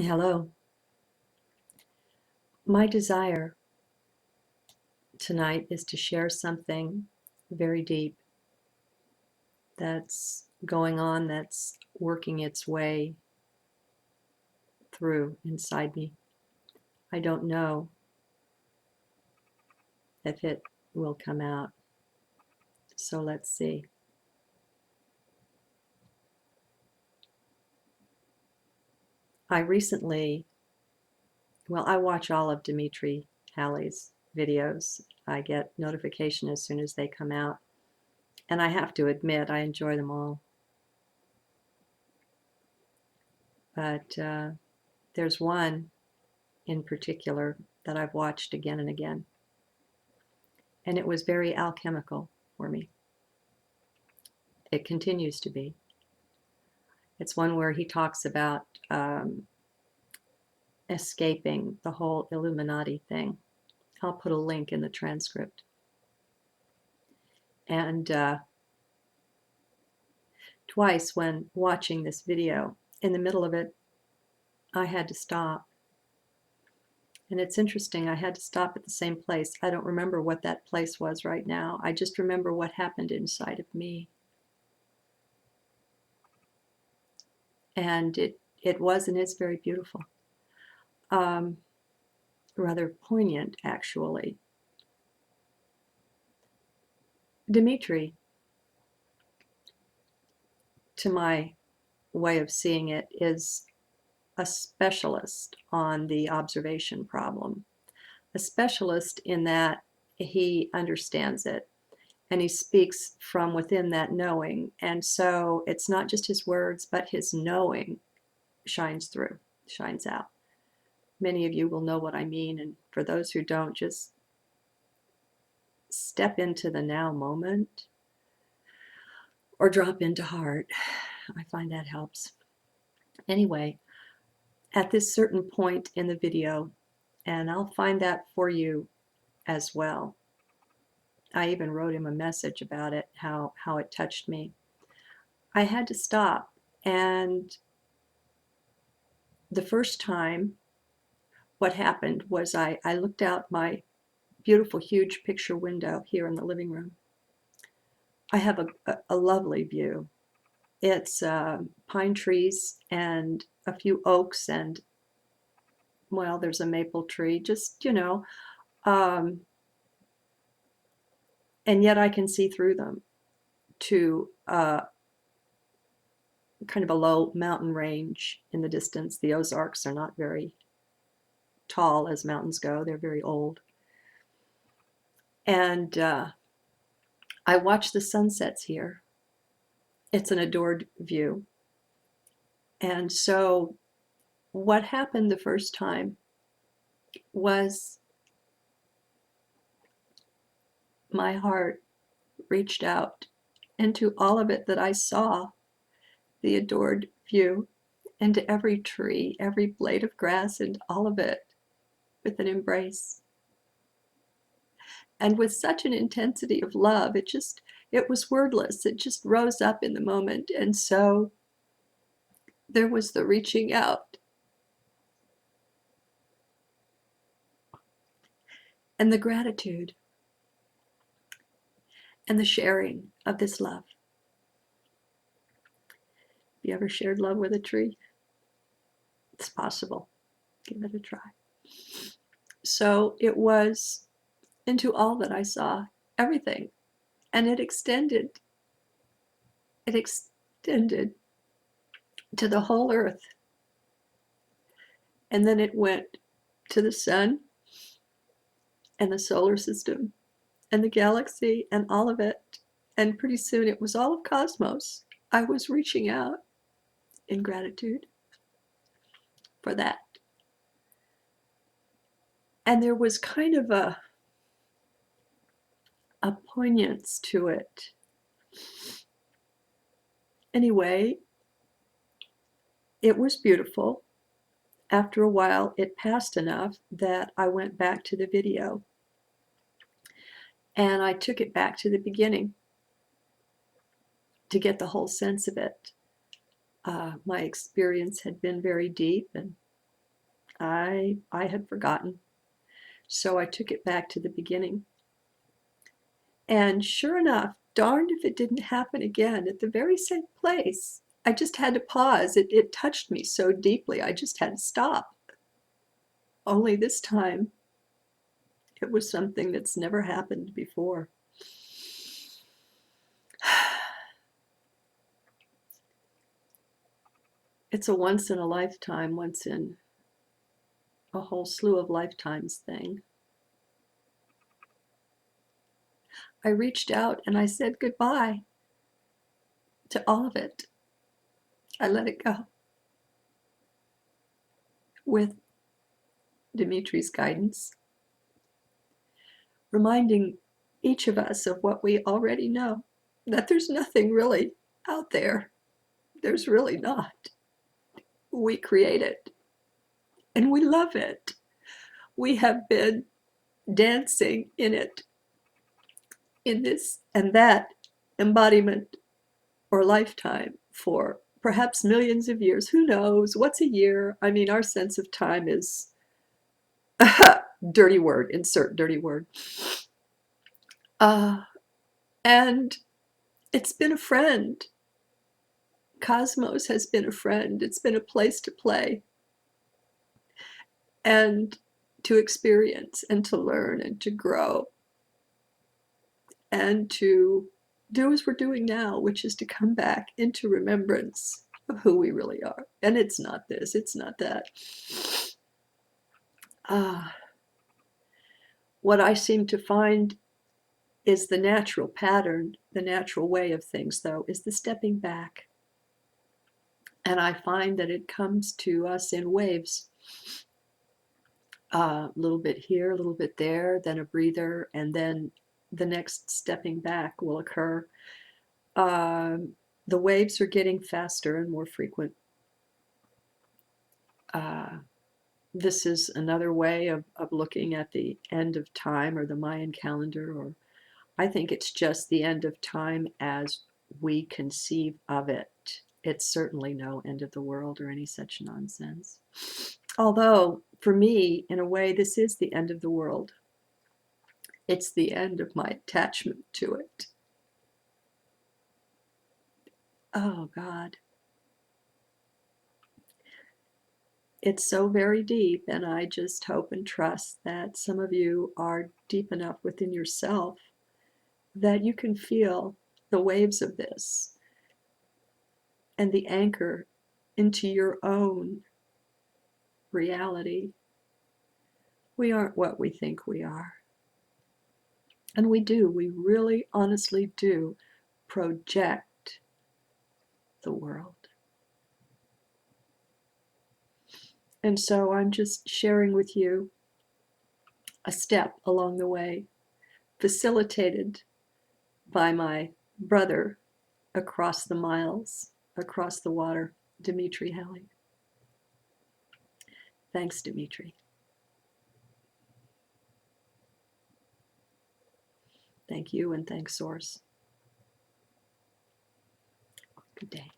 Hello. My desire tonight is to share something very deep that's going on, that's working its way through inside me. I don't know if it will come out, so let's see. I recently, I watch all of Dimitri Halley's videos. I get notification as soon as they come out, and I have to admit I enjoy them all. But there's one in particular that I've watched again and again, and it was very alchemical for me. It continues to be. It's one where he talks about escaping the whole Illuminati thing. I'll put a link in the transcript. And twice when watching this video, in the middle of it, I had to stop. And it's interesting, I had to stop at the same place. I don't remember what that place was right now. I just remember what happened inside of me. And it was and is very beautiful. Rather poignant, actually. Dimitri, to my way of seeing it, is a specialist on the observation problem. A specialist in that he understands it and he speaks from within that knowing. And so it's not just his words, but his knowing shines through, shines out. Many of you will know what I mean. And for those who don't, just step into the now moment or drop into heart. I find that helps. Anyway, at this certain point in the video, and I'll find that for you as well. I even wrote him a message about it, how it touched me. I had to stop, and the first time what happened was I looked out my beautiful huge picture window here in the living room. I have a lovely view. It's pine trees and a few oaks and, well, there's a maple tree, just, and yet I can see through them to kind of a low mountain range in the distance. The Ozarks are not very tall as mountains go, they're very old. And I watch the sunsets here. It's an adored view. And so what happened the first time was my heart reached out into all of it that I saw, the adored view, and to every tree, every blade of grass, and all of it with an embrace. And with such an intensity of love, it was wordless. It just rose up in the moment. And so there was the reaching out and the gratitude and the sharing of this love. Have you ever shared love with a tree? It's possible. Give it a try. So it was into all that I saw, everything. And it extended to the whole earth. And then it went to the sun and the solar system and the galaxy and all of it. And pretty soon it was all of cosmos. I was reaching out in gratitude for that. And there was kind of a poignance to it. Anyway, it was beautiful. After a while, it passed enough that I went back to the video and I took it back to the beginning to get the whole sense of it. My experience had been very deep, and I had forgotten. So I took it back to the beginning. And sure enough, darned if it didn't happen again at the very same place. I just had to pause. It touched me so deeply, I just had to stop. Only this time, it was something that's never happened before. It's a once in a lifetime, once in a whole slew of lifetimes thing. I reached out and I said goodbye to all of it. I let it go with Dimitri's guidance, reminding each of us of what we already know, that there's nothing really out there. There's really not. We create it and we love it. We have been dancing in it, in this and that embodiment or lifetime for perhaps millions of years. Who knows? What's a year? I mean, our sense of time is dirty word, insert dirty word. And it's been a friend. Cosmos has been a friend. It's been a place to play and to experience and to learn and to grow and to do as we're doing now, which is to come back into remembrance of who we really are. And it's not this, it's not that. What I seem to find is the natural pattern, the natural way of things, though, is the stepping back. And I find that it comes to us in waves. A little bit here, a little bit there, then a breather, and then the next stepping back will occur. The waves are getting faster and more frequent. This is another way of looking at the end of time or the Mayan calendar, or I think it's just the end of time as we conceive of it. It's certainly no end of the world or any such nonsense. Although, for me, in a way, this is the end of the world. It's the end of my attachment to it. Oh, God. It's so very deep, and I just hope and trust that some of you are deep enough within yourself that you can feel the waves of this and the anchor into your own reality. We aren't what we think we are. And we really honestly do project the world. And so I'm just sharing with you a step along the way, facilitated by my brother across the miles, across the water, Dimitri Helling. Thanks, Dimitri. Thank you, and thanks, Source. Good day.